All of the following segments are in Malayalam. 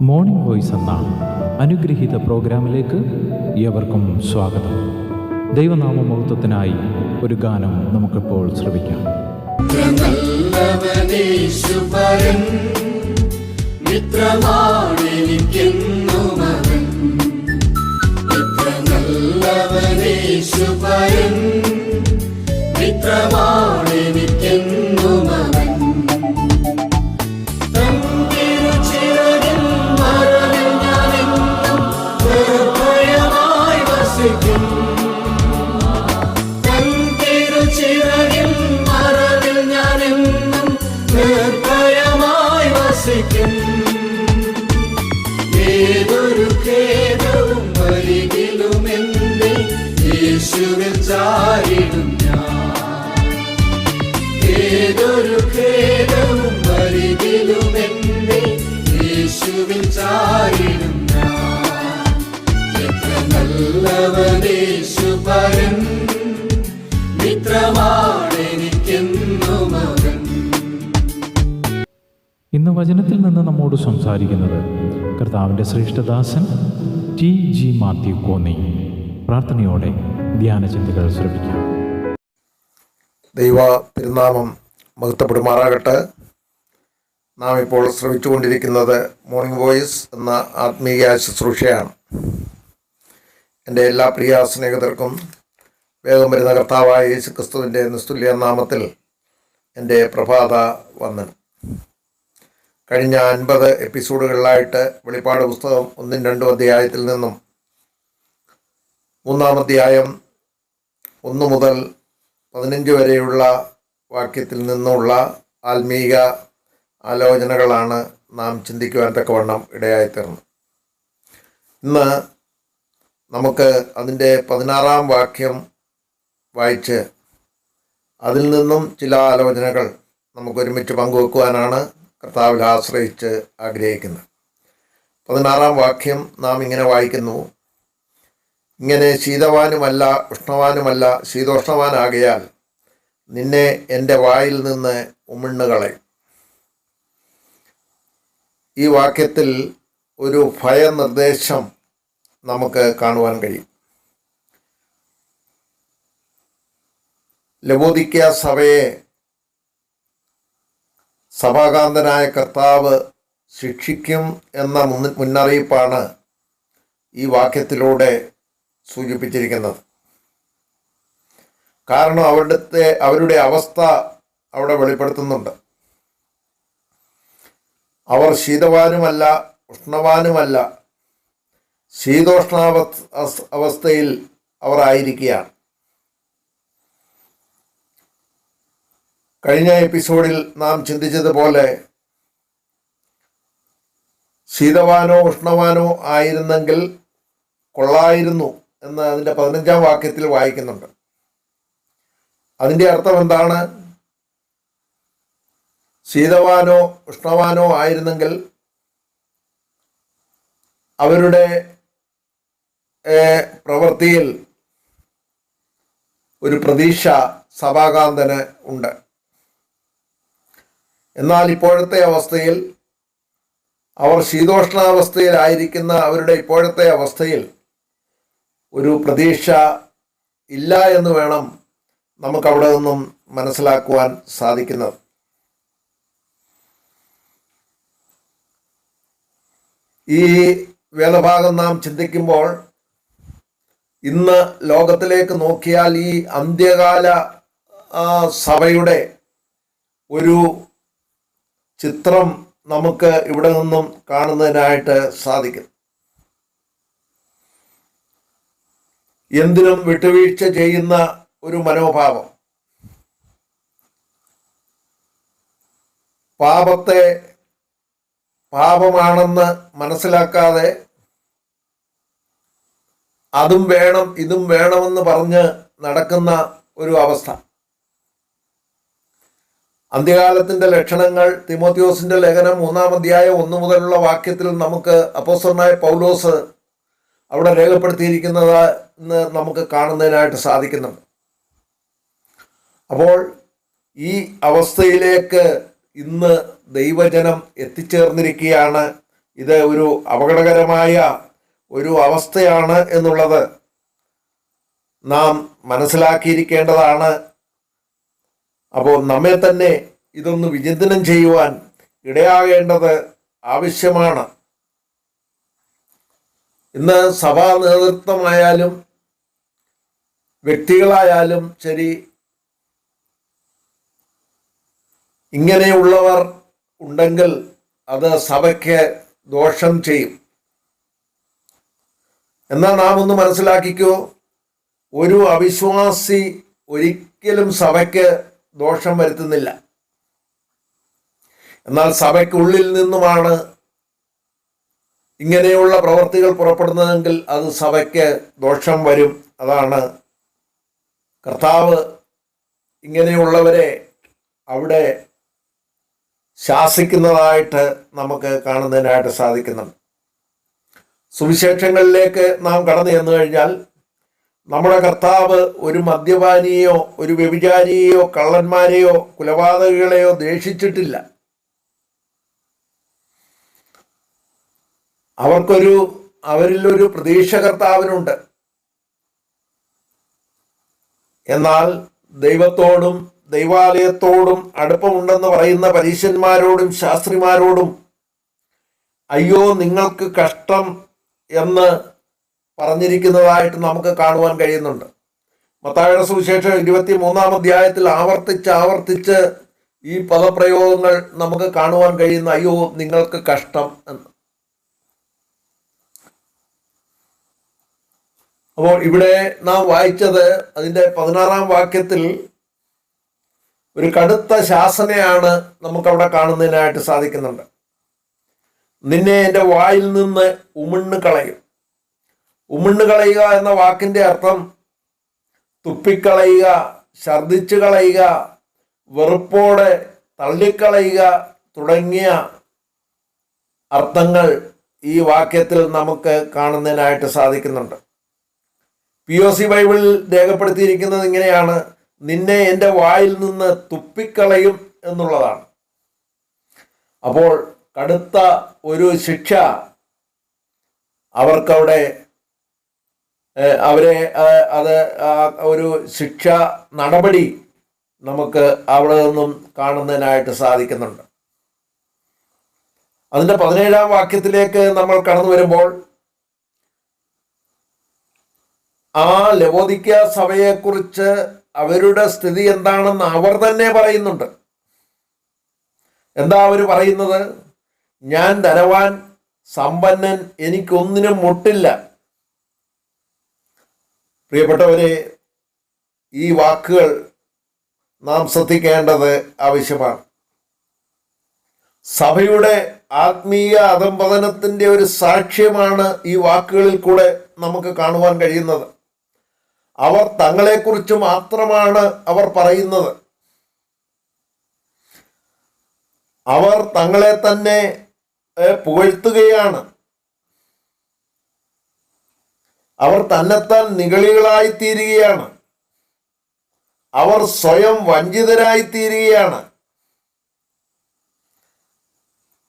മോർണിംഗ് വോയിസ് എന്ന അനുഗ്രഹീത പ്രോഗ്രാമിലേക്ക് ഏവർക്കും സ്വാഗതം. ദൈവനാമമഹത്വത്തിനായി ഒരു ഗാനം നമുക്കിപ്പോൾ ശ്രവിക്കാം. ഏതൊരു ഖേദവും വരികിലുമെന്നെ യേശുവിൽ ചാരിടും ഞാൻ. ഏതൊരു ഖേദവും വരികിലുമെന്നെ യേശുവിൽ ചാരിടും ഞാൻ. എത്ര നല്ലവനേശു പരൻ, മിത്രമാണെനിക്കെന്നും അവൻ. ഇന്ന് വചനത്തിൽ നിന്ന് നമ്മോട് സംസാരിക്കുന്നത് കർത്താവിൻ്റെ ശ്രേഷ്ഠദാസൻ T.G. മാത്യു കോന്നി. പ്രാർത്ഥനയോടെ ധ്യാനചിന്തകൾ ശ്രമിക്കാം. ദൈവ തിരുനാമം മഹത്വപ്പെടുമാറാകട്ടെ. നാം ഇപ്പോൾ ശ്രമിച്ചുകൊണ്ടിരിക്കുന്നത് മോർണിംഗ് വോയിസ് എന്ന ആത്മീയ ശുശ്രൂഷയാണ്. എൻ്റെ എല്ലാ പ്രിയ സ്നേഹിതർക്കും വേഗം വരുന്ന കർത്താവായ യേശു ക്രിസ്തുവിൻ്റെ നിസ്തുല്യ നാമത്തിൽ എൻ്റെ പ്രഭാത വന്ദനം. കഴിഞ്ഞ 50 എപ്പിസോഡുകളിലായിട്ട് വെളിപ്പാട് പുസ്തകം 1-2 അധ്യായത്തിൽ നിന്നും 3-ാം അധ്യായം 1 മുതൽ 15 വരെയുള്ള വാക്യത്തിൽ നിന്നുള്ള ആത്മീക ആലോചനകളാണ് നാം ചിന്തിക്കുവാൻ തക്കവണ്ണം ഇടയായിത്തീർന്നത്. ഇന്ന് നമുക്ക് അതിൻ്റെ 16-ാം വാക്യം വായിച്ച് അതിൽ നിന്നും ചില ആലോചനകൾ നമുക്കൊരുമിച്ച് പങ്കുവെക്കുവാനാണ് കർത്താവിൽ ആശ്രയിച്ച് ആഗ്രഹിക്കുന്നത്. 16-ാം വാക്യം നാം ഇങ്ങനെ വായിക്കുന്നു: ഇങ്ങനെ ശീതവാനുമല്ല ഉഷ്ണവാനുമല്ല, ശീതോഷ്ണവാനാകയാൽ നിന്നെ എൻ്റെ വായിൽ നിന്ന് ഉമിണ്ണുകളയും. ഈ വാക്യത്തിൽ ഒരു ഭയനിർദ്ദേശം നമുക്ക് കാണുവാൻ കഴിയും. ലവോദിക്യ സഭയെ സഭാകാന്തനായ കർത്താവ് ശിക്ഷിക്കും എന്ന മുന്നറിയിപ്പാണ് ഈ വാക്യത്തിലൂടെ സൂചിപ്പിച്ചിരിക്കുന്നത്. കാരണം അവരുടെ അവസ്ഥ അവിടെ വെളിപ്പെടുത്തുന്നുണ്ട്. അവർ ശീതവാനുമല്ല ഉഷ്ണവാനുമല്ല, അവസ്ഥയിൽ അവർ ആയിരിക്കുകയാണ്. കഴിഞ്ഞ എപ്പിസോഡിൽ നാം ചിന്തിച്ചതുപോലെ ശീതവാനോ ഉഷ്ണവാനോ ആയിരുന്നെങ്കിൽ കൊള്ളായിരുന്നു എന്ന് അതിൻ്റെ 15-ാം വാക്യത്തിൽ വായിക്കുന്നുണ്ട്. അതിൻ്റെ അർത്ഥം എന്താണ്? ശീതവാനോ ഉഷ്ണവാനോ ആയിരുന്നെങ്കിൽ അവരുടെ പ്രവൃത്തിയിൽ ഒരു പ്രതീക്ഷ സഭാകാന്തന് ഉണ്ട്. എന്നാൽ ഇപ്പോഴത്തെ അവസ്ഥയിൽ, അവർ ശീതോഷ്ണാവസ്ഥയിലായിരിക്കുന്ന അവരുടെ ഇപ്പോഴത്തെ അവസ്ഥയിൽ ഒരു പ്രതീക്ഷ ഇല്ല എന്ന് വേണം നമുക്കവിടെ നിന്നും മനസ്സിലാക്കുവാൻ സാധിക്കുന്നത്. ഈ വേദഭാഗം നാം ചിന്തിക്കുമ്പോൾ ഇന്ന് ലോകത്തിലേക്ക് നോക്കിയാൽ ഈ അന്ത്യകാല സഭയുടെ ഒരു ചിത്രം നമുക്ക് ഇവിടെ നിന്നും കാണുന്നതിനായിട്ട് സാധിക്കും. എന്തിനും വിട്ടുവീഴ്ച ചെയ്യുന്ന ഒരു മനോഭാവം, പാപത്തെ പാപമാണെന്ന് മനസ്സിലാക്കാതെ അതും വേണം ഇതും വേണമെന്ന് പറഞ്ഞ് നടക്കുന്ന ഒരു അവസ്ഥ. അന്ത്യകാലത്തിന്റെ ലക്ഷണങ്ങൾ തിമോത്തിയോസിന്റെ ലേഖനം 3-ാം അധ്യായം 1 മുതലുള്ള വാക്യത്തിൽ നമുക്ക് അപ്പോസ്തലനായ പൗലോസ് അവിടെ രേഖപ്പെടുത്തിയിരിക്കുന്നത് എന്ന് നമുക്ക് കാണുന്നതിനായിട്ട് സാധിക്കുന്നുണ്ട്. അപ്പോൾ ഈ അവസ്ഥയിലേക്ക് ഇന്ന് ദൈവജനം എത്തിച്ചേർന്നിരിക്കുകയാണ് ഇത് ഒരു അപകടകരമായ ഒരു അവസ്ഥയാണ് എന്നുള്ളത് നാം മനസ്സിലാക്കിയിരിക്കേണ്ടതാണ്. അപ്പോൾ നമ്മെ തന്നെ ഇതൊന്ന് വിചിന്തനം ചെയ്യുവാൻ ഇടയാകേണ്ടത് ആവശ്യമാണ്. ഇന്ന് സഭാ നേതൃത്വമായാലും വ്യക്തികളായാലും ശരി, ഇങ്ങനെയുള്ളവർ ഉണ്ടെങ്കിൽ അത് സഭയ്ക്ക് ദോഷം ചെയ്യും. എന്നാൽ നാം ഒന്ന് മനസ്സിലാക്കിക്കോ, ഒരു അവിശ്വാസി ഒരിക്കലും സഭയ്ക്ക് ദോഷം വരുത്തുന്നില്ല. എന്നാൽ സഭയ്ക്കുള്ളിൽ നിന്നുമാണ് ഇങ്ങനെയുള്ള പ്രവർത്തികൾ പുറപ്പെടുന്നതെങ്കിൽ അത് സഭയ്ക്ക് ദോഷം വരും. അതാണ് കർത്താവ് ഇങ്ങനെയുള്ളവരെ അവിടെ ശാസിക്കുന്നതായിട്ട് നമുക്ക് കാണുന്നതിനായിട്ട് സാധിക്കുന്നുണ്ട്. സുവിശേഷങ്ങളിലേക്ക് നാം കടന്നു ചെന്നു കഴിഞ്ഞാൽ നമ്മുടെ കർത്താവ് ഒരു മദ്യപാനിയെയോ ഒരു വ്യഭിചാരിയെയോ കള്ളന്മാരെയോ കൊലപാതകികളെയോ ദ്വേഷിച്ചിട്ടില്ല. അവരിലൊരു പ്രതീക്ഷ കർത്താവിനുണ്ട്. എന്നാൽ ദൈവത്തോടും ദൈവാലയത്തോടും അടുപ്പമുണ്ടെന്ന് പറയുന്ന പരീശന്മാരോടും ശാസ്ത്രിമാരോടും അയ്യോ നിങ്ങൾക്ക് കഷ്ടം എന്ന് പറഞ്ഞിരിക്കുന്നതായിട്ട് നമുക്ക് കാണുവാൻ കഴിയുന്നുണ്ട്. മത്തായിയുടെ സുവിശേഷം 23-ാം അധ്യായത്തിൽ ആവർത്തിച്ച് ഈ പദപ്രയോഗങ്ങൾ നമുക്ക് കാണുവാൻ കഴിയുന്ന അയ്യോ നിങ്ങൾക്ക് കഷ്ടം എന്ന്. അപ്പോൾ ഇവിടെ നാം വായിച്ചത് അതിൻ്റെ 16-ാം വാക്യത്തിൽ ഒരു കടുത്ത ശാസനയാണ് നമുക്കവിടെ കാണുന്നതിനായിട്ട് സാധിക്കുന്നുണ്ട്. നിന്നെ എൻ്റെ വായിൽ നിന്ന് ഉമിണ്ണ് കളയും. ഉമിണ്ണ് കളയുക എന്ന വാക്കിൻ്റെ അർത്ഥം തുപ്പിക്കളയുക, ഛർദിച്ചു കളയുക, വെറുപ്പോടെ തള്ളിക്കളയുക തുടങ്ങിയ അർത്ഥങ്ങൾ ഈ വാക്യത്തിൽ നമുക്ക് കാണുന്നതിനായിട്ട് സാധിക്കുന്നുണ്ട്. POC ബൈബിളിൽ രേഖപ്പെടുത്തിയിരിക്കുന്നത് ഇങ്ങനെയാണ്: നിന്നെ എൻ്റെ വായിൽ നിന്ന് തുപ്പിക്കളയും എന്നുള്ളതാണ്. അപ്പോൾ കടുത്ത ഒരു ശിക്ഷ അവർക്കവിടെ ഒരു ശിക്ഷ നടപടി നമുക്ക് അവിടെ നിന്നും കാണുന്നതിനായിട്ട് സാധിക്കുന്നുണ്ട്. അതിൻ്റെ 17-ാം വാക്യത്തിലേക്ക് നമ്മൾ കടന്നു വരുമ്പോൾ ആ ലവോദിക്ക സഭയെക്കുറിച്ച് അവരുടെ സ്ഥിതി എന്താണെന്ന് അവർ തന്നെ പറയുന്നുണ്ട്. എന്താ അവർ പറയുന്നത്? ഞാൻ ധനവാൻ, സമ്പന്നൻ, എനിക്കൊന്നിനും മുട്ടില്ല. പ്രിയപ്പെട്ടവരെ, ഈ വാക്കുകൾ നാം ശ്രദ്ധിക്കേണ്ടത് ആവശ്യമാണ്. സഭയുടെ ആത്മീയ അധംപതനത്തിൻ്റെ ഒരു സാക്ഷ്യമാണ് ഈ വാക്കുകളിൽ കൂടെ നമുക്ക് കാണുവാൻ കഴിയുന്നത്. അവർ തങ്ങളെക്കുറിച്ച് മാത്രമാണ് അവർ പറയുന്നത്. അവർ തങ്ങളെ തന്നെ പുകഴ്ത്തുകയാണ്. അവർ തന്നെത്താൻ നിഗളികളായിത്തീരുകയാണ്. അവർ സ്വയം വഞ്ചിതരായിത്തീരുകയാണ്.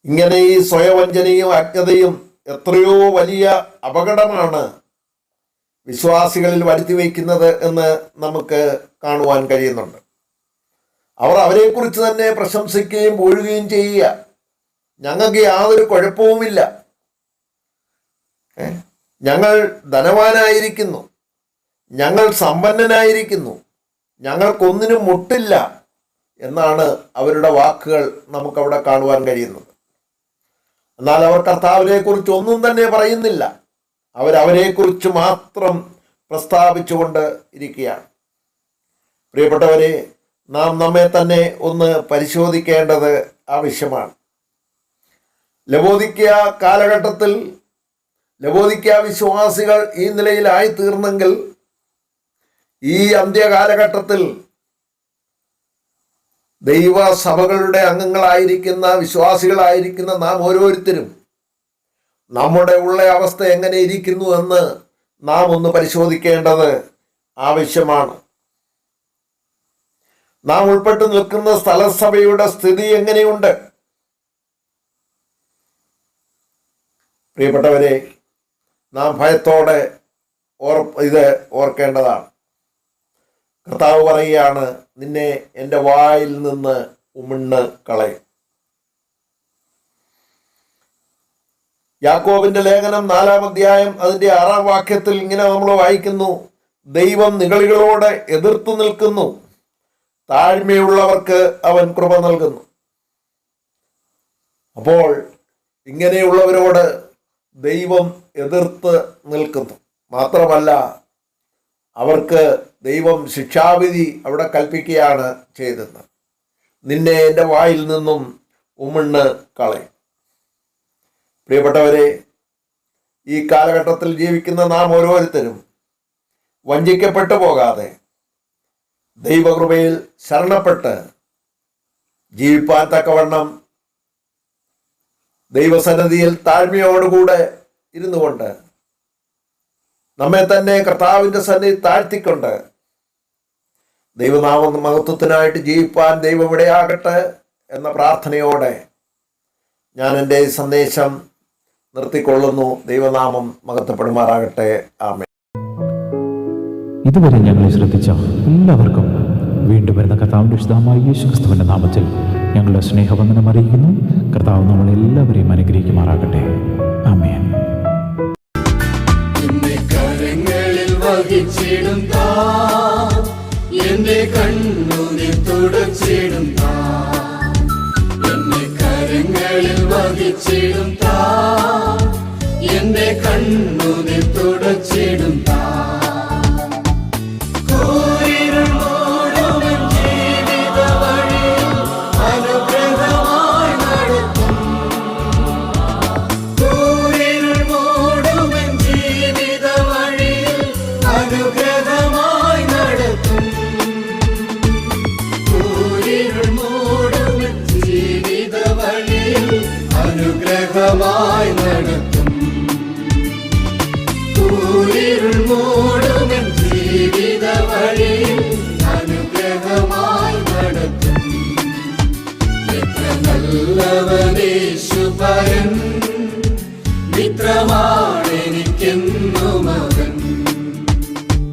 ഇങ്ങനെ ഈ സ്വയവഞ്ചനയും അജ്ഞതയും എത്രയോ വലിയ അപകടമാണ് വിശ്വാസികളിൽ വരുത്തി വയ്ക്കുന്നത് എന്ന് നമുക്ക് കാണുവാൻ കഴിയുന്നുണ്ട്. അവർ അവരെക്കുറിച്ച് തന്നെ പ്രശംസിക്കുകയും പൊഴുകയും ചെയ്യുക. ഞങ്ങൾക്ക് യാതൊരു കുഴപ്പവുമില്ല, ഞങ്ങൾ ധനവാനായിരിക്കുന്നു, ഞങ്ങൾ സമ്പന്നനായിരിക്കുന്നു, ഞങ്ങൾക്കൊന്നിനും മുട്ടില്ല എന്നാണ് അവരുടെ വാക്കുകൾ നമുക്കവിടെ കാണുവാൻ കഴിയുന്നത്. എന്നാൽ അവർ കർത്താവിനെ കുറിച്ച് ഒന്നും തന്നെ പറയുന്നില്ല. അവരവരെക്കുറിച്ച് മാത്രം പ്രസ്താവിച്ചുകൊണ്ട് ഇരിക്കുകയാണ്. പ്രിയപ്പെട്ടവരെ, നാം നമ്മെ തന്നെ ഒന്ന് പരിശോധിക്കേണ്ടത് ആവശ്യമാണ്. ലവോദിക്ക കാലഘട്ടത്തിൽ ലവോദിക്ക വിശ്വാസികൾ ഈ നിലയിലായി തീർന്നെങ്കിൽ ഈ അന്ത്യകാലഘട്ടത്തിൽ ദൈവസഭകളുടെ അംഗങ്ങളായിരിക്കുന്ന വിശ്വാസികളായിരിക്കുന്ന നാം ഓരോരുത്തരും നമ്മുടെ ഉള്ള അവസ്ഥ എങ്ങനെ ഇരിക്കുന്നു എന്ന് നാം ഒന്ന് പരിശോധിക്കേണ്ടത് ആവശ്യമാണ്. നാം ഉൾപ്പെട്ട് നിൽക്കുന്ന സ്ഥലസഭയുടെ സ്ഥിതി എങ്ങനെയുണ്ട്? പ്രിയപ്പെട്ടവരെ, നാം ഭയത്തോടെ ഇത് ഓർക്കേണ്ടതാണ്. കർത്താവ് പറയുകയാണ്, നിന്നെ എൻ്റെ വായിൽ നിന്ന് ഉമിണ്ണ് കളയും. യാക്കോബിന്റെ ലേഖനം 4-ാം അധ്യായം അതിൻ്റെ 6-ാം വാക്യത്തിൽ ഇങ്ങനെ നമ്മൾ വായിക്കുന്നു, ദൈവം നിഗളികളോട് എതിർത്തു നിൽക്കുന്നു, താഴ്മയുള്ളവർക്ക് അവൻ കൃപ നൽകുന്നു. അപ്പോൾ ഇങ്ങനെയുള്ളവരോട് ദൈവം എതിർത്ത് നിൽക്കുന്നു. മാത്രമല്ല, അവർക്ക് ദൈവം ശിക്ഷാവിധി അവിടെ കൽപ്പിക്കുകയാണ് ചെയ്തത്. നിന്നെ എൻ്റെ വായിൽ നിന്നും ഉമിണ്ണ് കളയും. പ്രിയപ്പെട്ടവരെ, ഈ കാലഘട്ടത്തിൽ ജീവിക്കുന്ന നാം ഓരോരുത്തരും വഞ്ചിക്കപ്പെട്ടു പോകാതെ ദൈവകൃപയിൽ ശരണപ്പെട്ട് ജീവിപ്പാൻ തക്കവണ്ണം ദൈവസന്നിധിയിൽ താഴ്മയോടുകൂടെ ഇരുന്നു കൊണ്ട് നമ്മെ തന്നെ കർത്താവിൻ്റെ സന്നിധി താഴ്ത്തിക്കൊണ്ട് ദൈവനാമ മഹത്വത്തിനായിട്ട് ജീവിപ്പാൻ ദൈവം ഇടയാകട്ടെ എന്ന പ്രാർത്ഥനയോടെ ഞാൻ എൻ്റെ സന്ദേശം നിർത്തിക്കൊള്ളുന്നു. ദൈവനാമം മഹത്വപ്പെടുമാറാകട്ടെ. ആമേൻ. ഇതുവരെ ഞങ്ങളെ ശ്രദ്ധിച്ച എല്ലാവർക്കും വീണ്ടും വരുന്ന കർത്താവിൻ്റെ വിശുദ്ധമായ യേശുക്രിസ്തുവിൻ്റെ നാമത്തിൽ ഞങ്ങളുടെ സ്നേഹവന്ദനം അറിയിക്കുന്നു. കർത്താവ് നമ്മളെല്ലാവരെയും അനുഗ്രഹിക്കുമാറാകട്ടെ. ആമേൻ. എന്നെ കരങ്ങളിൽ വഹിച്ചിടും താൻ, എന്റെ കണ്ണുനീർ തുടച്ചിടും താൻ. എന്നെ കരങ്ങളിൽ വഹിച്ചിടും താൻ, എന്റെ കണ്ണുനീർ തുടച്ചിടും താൻ. അനുഗ്രഹമായി നടത്തും, കൂരിരുൾ മൂടും ജീവിത വഴിയിൽ അനുഗ്രഹമായി നടത്തും. എത്ര നല്ലവനേശുപരൻ മിത്രമായി